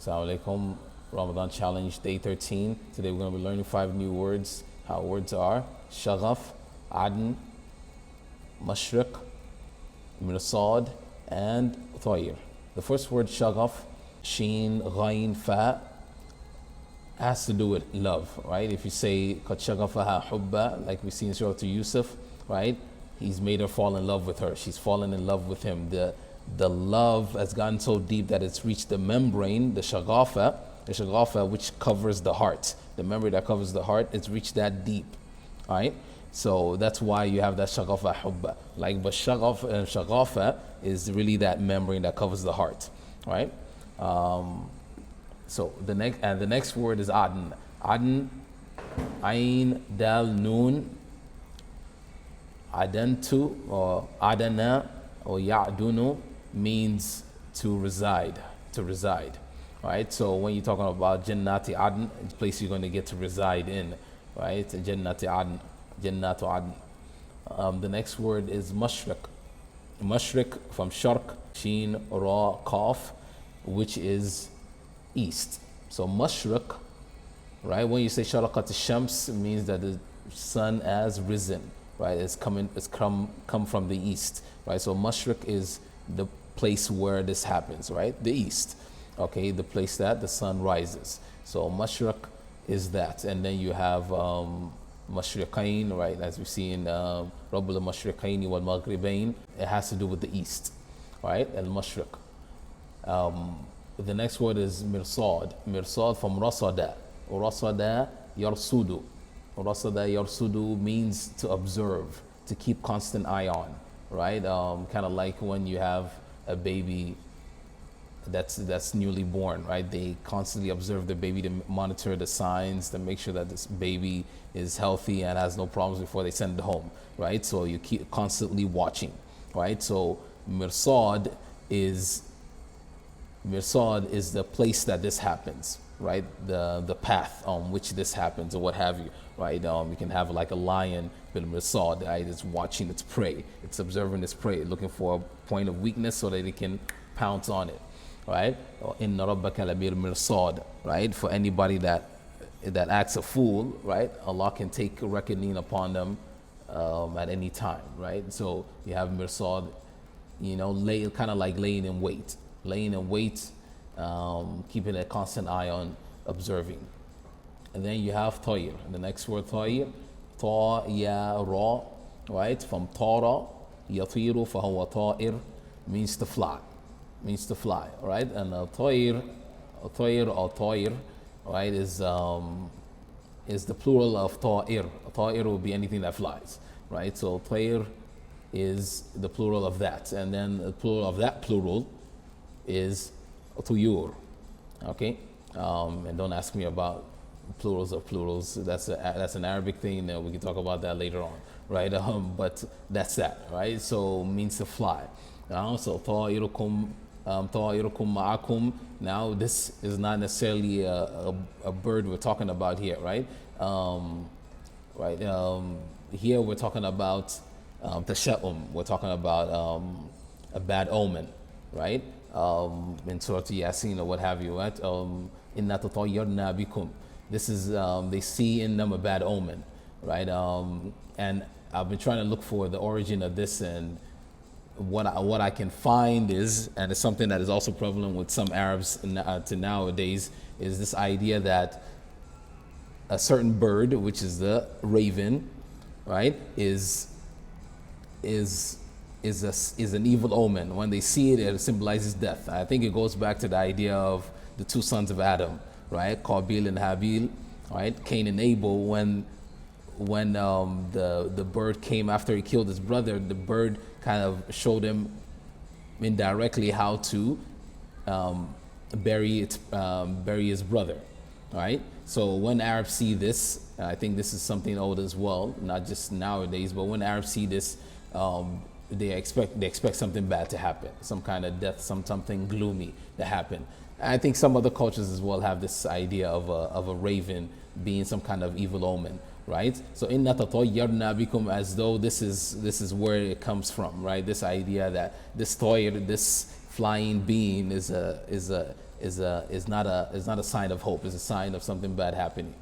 Assalamu alaikum. Ramadan challenge day 13. Today we're going to be learning 5 new words. How words are: shaghaf, adn, mashriq, mirsad, and tayr. The first word shaghaf, sheen, ghain, fa, has to do with love, right? If you say qad shaghafaha hubba, like we see in Surah to Yusuf, right? He's made her fall in love with her. She's fallen in love with him. The love has gotten so deep that it's reached the membrane, the shaghafa, which covers the heart. The membrane that covers the heart, it's reached that deep, all right? So that's why you have that shaghafa hubba. Like, but shaghafa is really that membrane that covers the heart, right? So the next word is adn. Adn, ain, dal, noon. Adantu or adana or ya'dunu means to reside, right? So when you're talking about Jannati Adn, it's a place you're going to get to reside in, right? Jannati Adn, Jannatu Adn. The next word is mashriq. Mashriq from sharq, sheen, ra, qaf, which is east. So mashriq, right? When you say sharaqat al-shams, it means that the sun has risen, right? It's come from the east, right? So mashriq is the place where this happens, right? The east, okay, the place that the sun rises. So mashriq is that, and then you have mashriqain, right? As we see in Rabbul al-mashriqain wal maghribain, it has to do with the east, right? Al-mashriq. The next word is mirsad. Mirsad from rasada. Rasada yarsudu. Rasada yarsudu means to observe, to keep constant eye on, right? Kind of like when you have a baby that's newly born, right? They constantly observe the baby to monitor the signs, to make sure that this baby is healthy and has no problems before they send it home, right? So you keep constantly watching, right? So mirsad is the place that this happens, right? The path on which this happens or what have you, right? You can have like a lion, bil mirsad, right? It's watching its prey. It's observing its prey, looking for a point of weakness so that it can pounce on it, right? Inna rabbaka labil mirsad, right? For anybody that acts a fool, right? Allah can take reckoning upon them at any time, right? So you have mirsad, kind of like laying in wait, keeping a constant eye on observing. And then you have tayr. The next word tayr, ta, ya, ra, right? From tara, yatiru, fahuwa ta'ir, means to fly, right? And tayr or tayr, right, is the plural of ta'ir. Ta'ir will be anything that flies, right? So tayr is the plural of that, and then the plural of that plural is tuyur, okay? And don't ask me about plurals of plurals. That's an Arabic thing. We can talk about that later on, right? But that's that, right? So means to fly. So ta'irukum ma'akum. Now this is not necessarily a bird we're talking about here, right? Here we're talking about tasha'um. We're talking about a bad omen, right? In Surah Yasin or what have you, right? Inna tatayyarna bikum. This is, they see in them a bad omen, right? And I've been trying to look for the origin of this, and what I can find is, and it's something that is also prevalent with some Arabs to nowadays, is this idea that a certain bird, which is the raven, right, is an evil omen. When they see it, it symbolizes death. I think it goes back to the idea of the two sons of Adam, right? Qabil and Habil, right? Cain and Abel. When the bird came after he killed his brother, the bird kind of showed him indirectly how to bury his brother, right? So when Arabs see this, I think this is something old as well, not just nowadays, but when Arabs see this, they expect something bad to happen, some kind of death, something gloomy to happen. I think some other cultures as well have this idea of a raven being some kind of evil omen, right? So inna tatayyarna bikum, as though this is where it comes from, right? This idea that this tayr, this flying being, is is not a sign of hope. It's a sign of something bad happening.